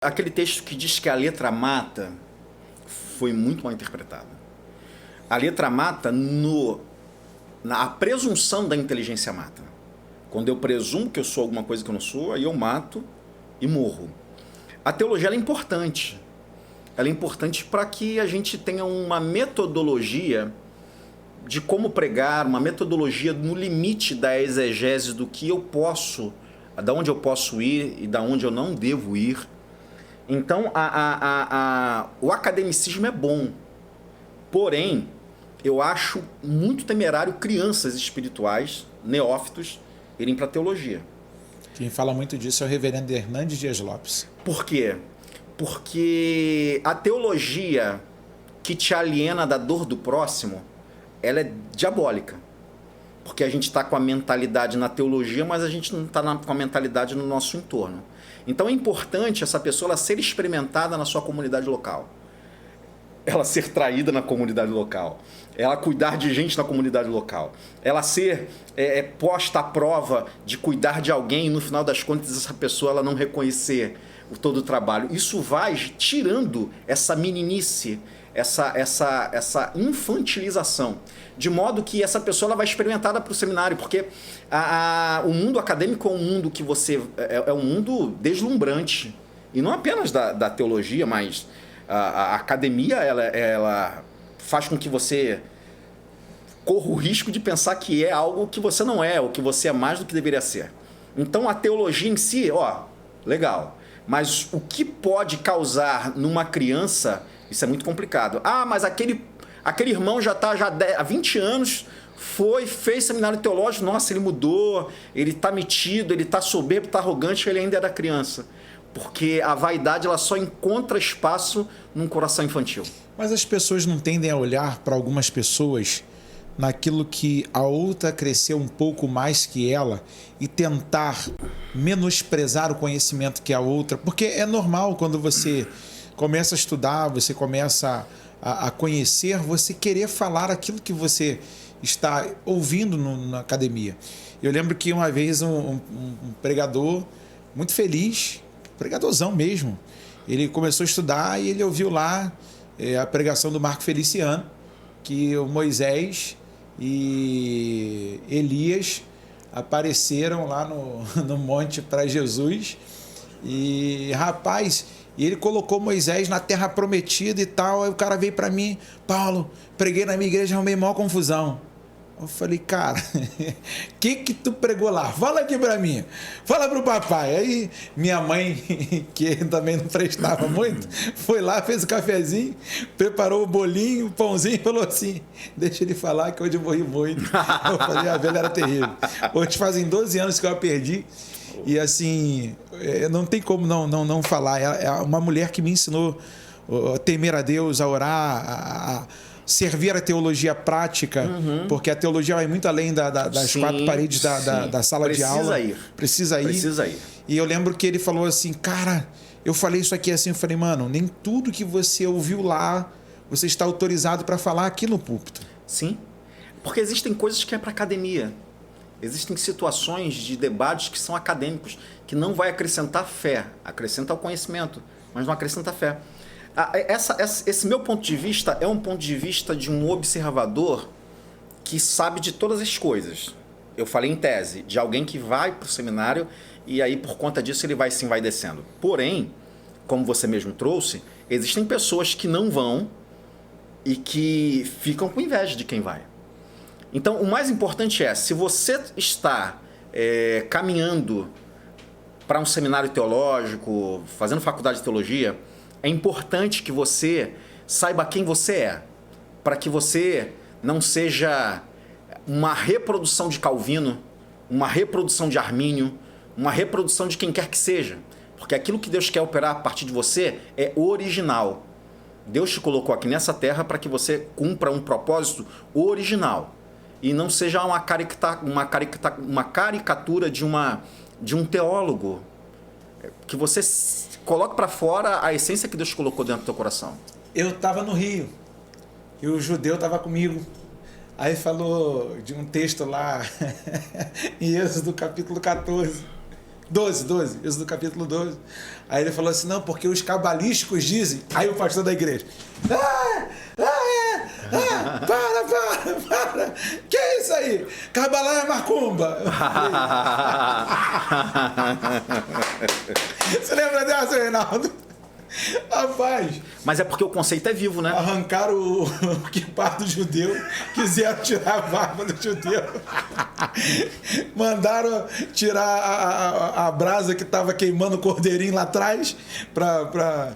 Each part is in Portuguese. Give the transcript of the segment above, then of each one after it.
Aquele texto que diz que a letra mata foi muito mal interpretado. A letra mata na presunção da inteligência mata. Quando eu presumo que eu sou alguma coisa que eu não sou, aí eu mato e morro. A teologia ela é importante. Ela é importante para que a gente tenha uma metodologia de como pregar, uma metodologia no limite da exegese do que eu posso, da onde eu posso ir e da onde eu não devo ir. Então, o academicismo é bom, porém, eu acho muito temerário crianças espirituais, neófitos, irem para a teologia. Quem fala muito disso é o reverendo Hernandes Dias Lopes. Por quê? Porque a teologia que te aliena da dor do próximo, ela é diabólica. Porque a gente está com a mentalidade na teologia, mas a gente não está com a mentalidade no nosso entorno. Então é importante essa pessoa ela ser experimentada na sua comunidade local. Ela ser traída na comunidade local. Ela cuidar de gente na comunidade local. Ela ser posta à prova de cuidar de alguém e no final das contas essa pessoa ela não reconhecer todo o trabalho. Isso vai tirando essa meninice, essa infantilização, de modo que essa pessoa ela vai experimentada para o seminário, porque o mundo acadêmico é um mundo que você é um mundo deslumbrante, e não apenas da teologia, mas a academia ela faz com que você corra o risco de pensar que é algo que você não é, ou que você é mais do que deveria ser. Então a teologia em si, legal, mas o que pode causar numa criança, isso é muito complicado. Mas aquele irmão já está há 20 anos, fez seminário teológico, nossa, ele mudou, ele está metido, ele está soberbo, está arrogante, ele ainda era criança. Porque a vaidade ela só encontra espaço num coração infantil. Mas as pessoas não tendem a olhar para algumas pessoas naquilo que a outra cresceu um pouco mais que ela e tentar menosprezar o conhecimento que a outra... Porque é normal quando você começa a estudar, você começa a conhecer, você querer falar aquilo que você está ouvindo na academia. Eu lembro que uma vez um pregador muito feliz, pregadorzão mesmo, ele começou a estudar e ele ouviu lá a pregação do Marco Feliciano, que o Moisés e Elias apareceram lá no monte para Jesus e rapaz, ele colocou Moisés na terra prometida e tal. Aí o cara veio para mim: Paulo, preguei na minha igreja, arrumei maior confusão. Eu falei: cara, que tu pregou lá? Fala aqui pra mim, fala pro papai. Aí minha mãe, que também não prestava muito, foi lá, fez o cafezinho, preparou o bolinho, o pãozinho e falou assim: deixa ele falar que hoje eu vou rir muito. Eu falei: a velha era terrível. Hoje fazem 12 anos que eu a perdi. E assim, não tem como não falar. É uma mulher que me ensinou a temer a Deus, a orar, a servir a teologia prática, porque a teologia vai muito além das quatro paredes da sala de aula. Precisa ir. E eu lembro que ele falou assim: cara, eu falei isso aqui assim, eu falei: mano, nem tudo que você ouviu lá, você está autorizado para falar aqui no púlpito. Sim, porque existem coisas que é para academia. Existem situações de debates que são acadêmicos, que não vai acrescentar fé, acrescenta o conhecimento, mas não acrescenta fé. Esse meu ponto de vista é um ponto de vista de um observador que sabe de todas as coisas. Eu falei em tese, de alguém que vai para o seminário e aí por conta disso ele vai descendo. Porém, como você mesmo trouxe, existem pessoas que não vão e que ficam com inveja de quem vai. Então, o mais importante é, se você está caminhando para um seminário teológico, fazendo faculdade de teologia, é importante que você saiba quem você é, para que você não seja uma reprodução de Calvino, uma reprodução de Armínio, uma reprodução de quem quer que seja. Porque aquilo que Deus quer operar a partir de você é original. Deus te colocou aqui nessa terra para que você cumpra um propósito original. E não seja uma caricatura de um teólogo. Que você coloque para fora a essência que Deus colocou dentro do teu coração. Eu estava no Rio e o judeu estava comigo. Aí falou de um texto lá em Êxodo capítulo 14. 12, Êxodo capítulo 12. Aí ele falou assim, não, porque os cabalísticos dizem. Aí o pastor da igreja, para. Que é isso aí? Cabalá é macumba. Você lembra dessa, Reinaldo? Rapaz. Mas é porque o conceito é vivo, né? Arrancaram o quipá do judeu, quiseram tirar a barba do judeu. Mandaram tirar a brasa que estava queimando o cordeirinho lá atrás para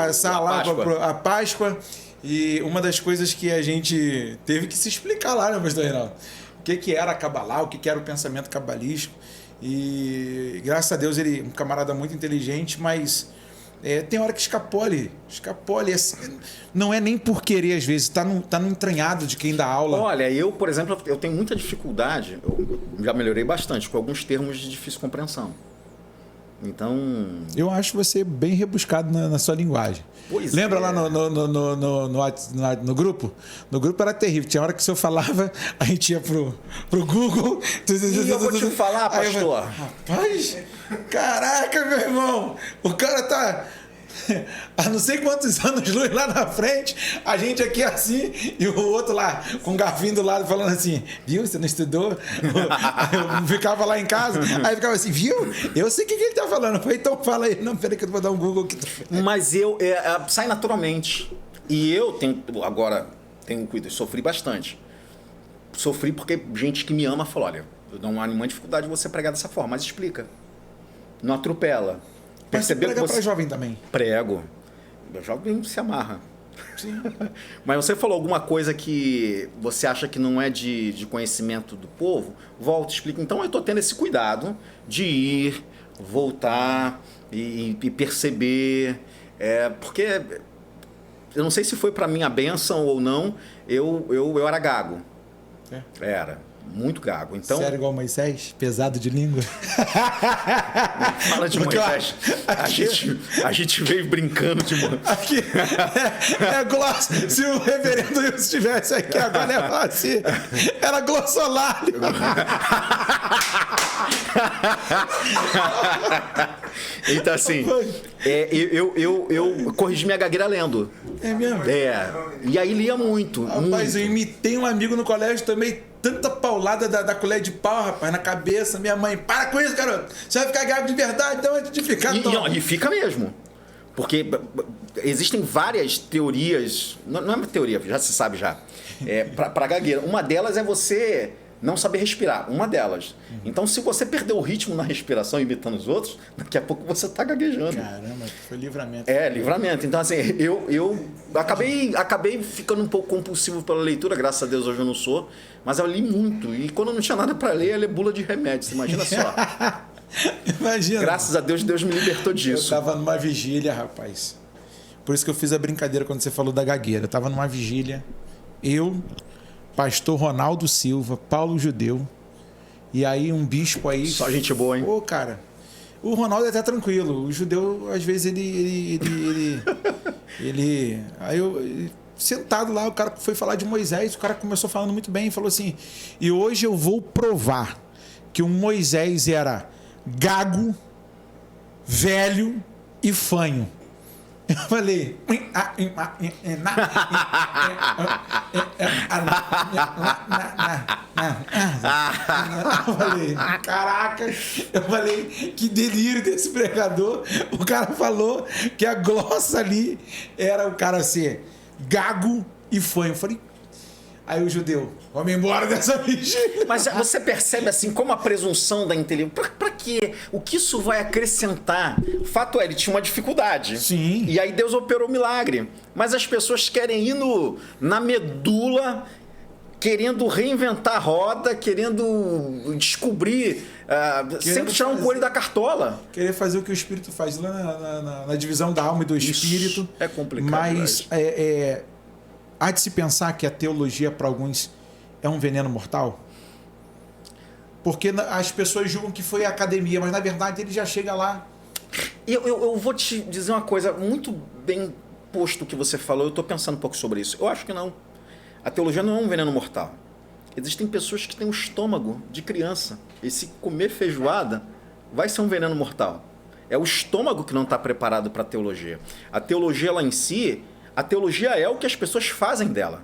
assar lá a Páscoa. E uma das coisas que a gente teve que se explicar lá, né, pastor Reinaldo? O que era Cabalá, o que era o pensamento cabalístico. E graças a Deus ele é um camarada muito inteligente, mas tem hora que escapole assim, não é nem por querer às vezes, tá no entranhado de quem dá aula. Olha, eu, por exemplo, eu tenho muita dificuldade, eu já melhorei bastante, com alguns termos de difícil compreensão. Então... Eu acho você bem rebuscado na sua linguagem. Pois lembra lá no grupo? No grupo era terrível. Tinha hora que o senhor falava, a gente ia pro Google. E eu vou te falar, pastor. Rapaz, caraca, meu irmão. O cara tá... há não sei quantos anos luz lá na frente, a gente aqui assim, e o outro lá, com um garfinho do lado, falando assim, viu, você não estudou? Eu ficava lá em casa, aí ficava assim, viu? Eu sei o que ele tá falando. Eu falei, então fala aí. Não, peraí que eu vou dar um Google aqui. Mas sai naturalmente. E eu tenho cuidado, sofri bastante. Sofri porque gente que me ama falou, olha, não há nenhuma dificuldade de você pregar dessa forma, mas explica. Não atropela. Percebeu que você... para jovem também. Prego. O jovem se amarra. Sim. Mas você falou alguma coisa que você acha que não é de conhecimento do povo? Volta, explica. Então eu estou tendo esse cuidado de ir, voltar e perceber. Porque eu não sei se foi para mim a bênção ou não, eu era gago. Era. Muito gago. Então, sério, igual Moisés? Pesado de língua? Fala de Moisés. A gente veio brincando de aqui glossa. Se o reverendo estivesse aqui agora, ia falar assim, era glossolário. Então, assim, eu corrigi minha gagueira lendo. É mesmo? E aí lia muito. Rapaz, eu imitei um amigo no colégio, tomei tanta paulada da colher de pau, rapaz, na cabeça. Minha mãe, para com isso, garoto. Você vai ficar gago de verdade, então antes de ficar... E fica mesmo. Porque existem várias teorias, não é uma teoria, já se sabe já, para gagueira. Uma delas é você não saber respirar, uma delas. Então, se você perder o ritmo na respiração imitando os outros, daqui a pouco você está gaguejando. Caramba, foi livramento. Livramento. Então, assim, eu acabei ficando um pouco compulsivo pela leitura, graças a Deus hoje eu não sou, mas eu li muito. E quando eu não tinha nada para ler, eu li bula de remédio, você imagina só. Imagina. Graças a Deus, Deus me libertou disso. Eu estava numa vigília, rapaz. Por isso que eu fiz a brincadeira quando você falou da gagueira. Eu estava numa vigília, pastor Ronaldo Silva, Paulo Judeu, e aí um bispo aí... Só gente boa, hein? Pô, cara, o Ronaldo é até tranquilo, o judeu, às vezes, ele aí eu, sentado lá, o cara foi falar de Moisés, o cara começou falando muito bem, falou assim, e hoje eu vou provar que o Moisés era gago, velho e fanho. Eu falei, caraca, eu falei, que delírio desse pregador. O cara falou que a glossa ali era o cara ser gago e fanho. Eu falei, aí o judeu, vamos embora dessa vigília. Mas você percebe assim como a presunção da inteligência... Pra quê? O que isso vai acrescentar? O fato é, ele tinha uma dificuldade. Sim. E aí Deus operou o milagre. Mas as pessoas querem ir na medula, querendo reinventar a roda, querendo descobrir... sempre tirar um coelho da cartola. Querer fazer o que o Espírito faz lá na divisão da alma e do Espírito. Isso é complicado. Mas há de se pensar que a teologia para alguns é um veneno mortal? Porque as pessoas julgam que foi a academia, mas na verdade ele já chega lá. Eu vou te dizer uma coisa, muito bem posto que você falou, eu estou pensando um pouco sobre isso. Eu acho que não. A teologia não é um veneno mortal. Existem pessoas que têm um estômago de criança. E se comer feijoada, vai ser um veneno mortal. É o estômago que não está preparado para a teologia. A teologia ela em si, a teologia é o que as pessoas fazem dela.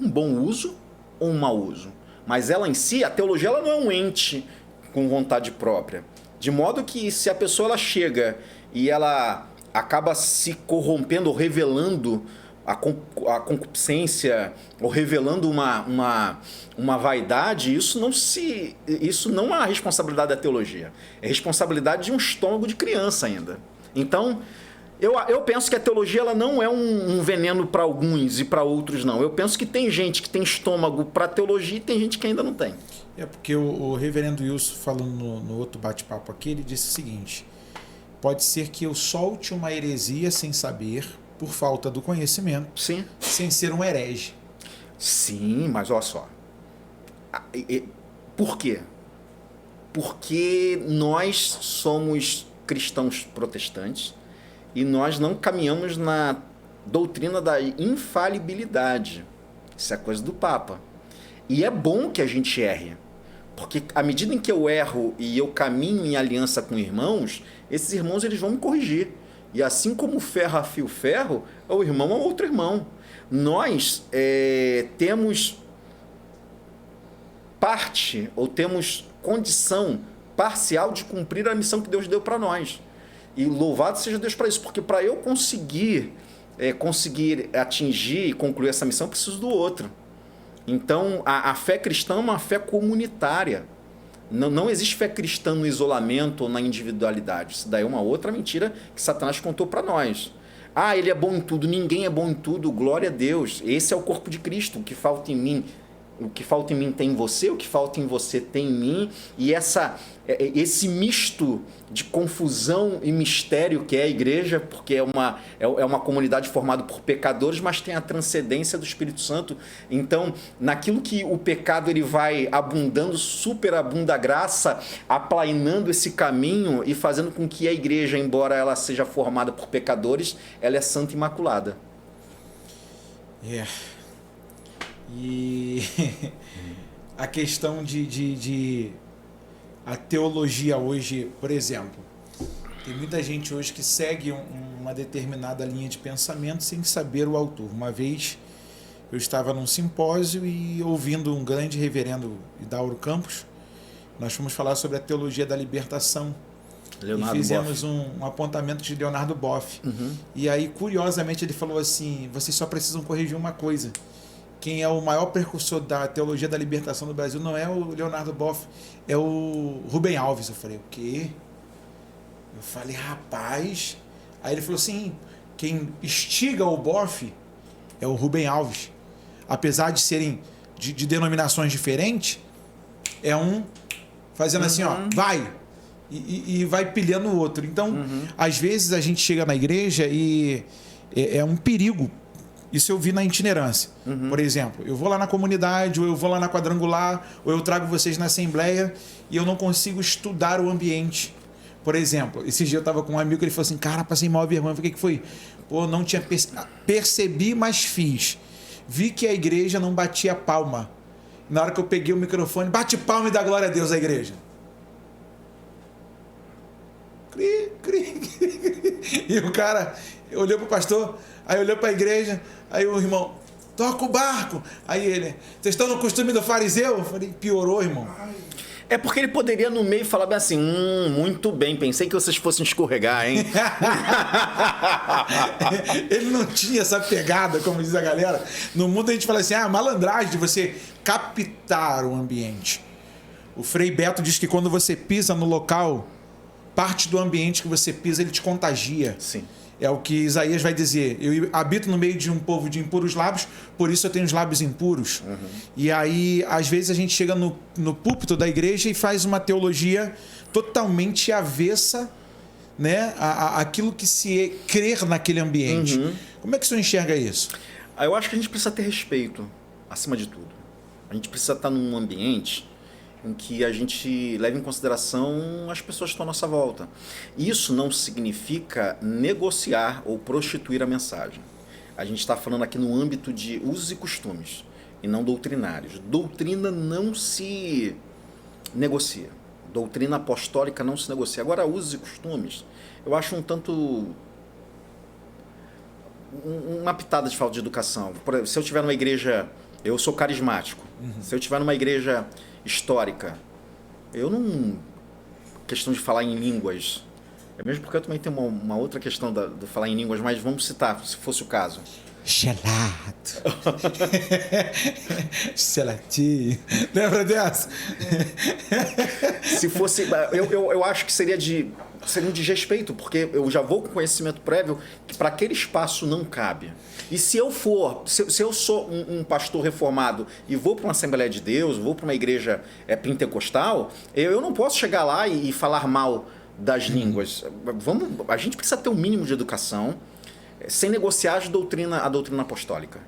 Um bom uso ou um mau uso. Mas ela em si, a teologia ela não é um ente com vontade própria. De modo que se a pessoa ela chega e ela acaba se corrompendo ou revelando a concupiscência ou revelando uma vaidade, isso não é a responsabilidade da teologia. É responsabilidade de um estômago de criança ainda. Então, eu penso que a teologia ela não é um veneno para alguns e para outros não. Eu penso que tem gente que tem estômago para teologia e tem gente que ainda não tem. É porque o reverendo Wilson, falando no outro bate-papo aqui, ele disse o seguinte: pode ser que eu solte uma heresia sem saber, por falta do conhecimento, Sim. sem ser um herege. Sim, mas olha só. Por quê? Porque nós somos cristãos protestantes e nós não caminhamos na doutrina da infalibilidade. Isso é coisa do Papa. E é bom que a gente erre. Porque à medida em que eu erro e eu caminho em aliança com irmãos, esses irmãos eles vão me corrigir. E assim como ferro afia o ferro, o irmão é outro irmão. Nós temos parte ou temos condição parcial de cumprir a missão que Deus deu para nós. E louvado seja Deus para isso, porque para eu conseguir atingir e concluir essa missão, eu preciso do outro. Então, a fé cristã é uma fé comunitária. Não existe fé cristã no isolamento ou na individualidade. Isso daí é uma outra mentira que Satanás contou para nós. Ah, ele é bom em tudo, ninguém é bom em tudo, glória a Deus. Esse é o corpo de Cristo, o que falta em mim. O que falta em mim tem em você, o que falta em você tem em mim. E esse misto de confusão e mistério que é a igreja, porque é uma comunidade formada por pecadores, mas tem a transcendência do Espírito Santo. Então, naquilo que o pecado ele vai abundando, superabunda a graça, aplainando esse caminho e fazendo com que a igreja, embora ela seja formada por pecadores, ela é santa e imaculada. E a questão de a teologia hoje, por exemplo, tem muita gente hoje que segue uma determinada linha de pensamento sem saber o autor. Uma vez eu estava num simpósio e ouvindo um grande reverendo Hidauro Campos, nós fomos falar sobre a teologia da libertação. Leonardo e fizemos Boff. um apontamento de Leonardo Boff. Uhum. E aí, curiosamente, ele falou assim: vocês só precisam corrigir uma coisa. Quem é o maior precursor da teologia da libertação do Brasil não é o Leonardo Boff, é o Rubem Alves. Eu falei, o quê? Eu falei, rapaz. Aí ele falou assim: quem instiga o Boff é o Rubem Alves. Apesar de serem de denominações diferentes, é um fazendo assim, ó, vai. E vai pilhando o outro. Então, às vezes a gente chega na igreja e é um perigo. Isso eu vi na itinerância. Por exemplo, eu vou lá na comunidade, ou eu vou lá na quadrangular, ou eu trago vocês na assembleia e eu não consigo estudar o ambiente. Por exemplo, esse dia eu estava com um amigo que ele falou assim: cara, passei mal vergonha. Eu falei, o que foi? Pô, não tinha percebi, mas fiz. Vi que a igreja não batia palma. Na hora que eu peguei o microfone, bate palma e dá glória a Deus à igreja. Cri, cri, cri. E o cara olhou pro pastor, aí olhou para a igreja, aí o irmão, toca o barco. Aí ele, vocês estão no costume do fariseu? Eu falei, piorou, irmão. É porque ele poderia no meio falar bem assim, muito bem, pensei que vocês fossem escorregar, hein? Ele não tinha essa pegada, como diz a galera. No mundo a gente fala assim, malandragem de você captar o ambiente. O Frei Beto diz que quando você pisa no local, parte do ambiente que você pisa, ele te contagia. Sim. É o que Isaías vai dizer. Eu habito no meio de um povo de impuros lábios, por isso eu tenho os lábios impuros. E aí, às vezes, a gente chega no púlpito da igreja e faz uma teologia totalmente avessa, né, aquilo que se crer naquele ambiente. Como é que o senhor enxerga isso? Eu acho que a gente precisa ter respeito, acima de tudo. A gente precisa estar num ambiente em que a gente leve em consideração as pessoas que estão à nossa volta. Isso não significa negociar ou prostituir a mensagem. A gente está falando aqui no âmbito de usos e costumes, e não doutrinários. Doutrina não se negocia. Doutrina apostólica não se negocia. Agora, usos e costumes, eu acho um tanto... uma pitada de falta de educação. Por exemplo, se eu estiver numa igreja... Eu sou carismático. Se eu estiver numa igreja histórica, eu não... questão de falar em línguas... É mesmo porque eu também tenho uma outra questão do falar em línguas, mas vamos citar, se fosse o caso. Gelado. Gelatinho. Lembra dessa? Se fosse... Eu acho que seria um desrespeito, porque eu já vou com conhecimento prévio que para aquele espaço não cabe. E se eu sou um pastor reformado e vou para uma Assembleia de Deus, vou para uma igreja pentecostal, eu não posso chegar lá e falar mal das línguas. A gente precisa ter um mínimo de educação sem negociar a doutrina apostólica.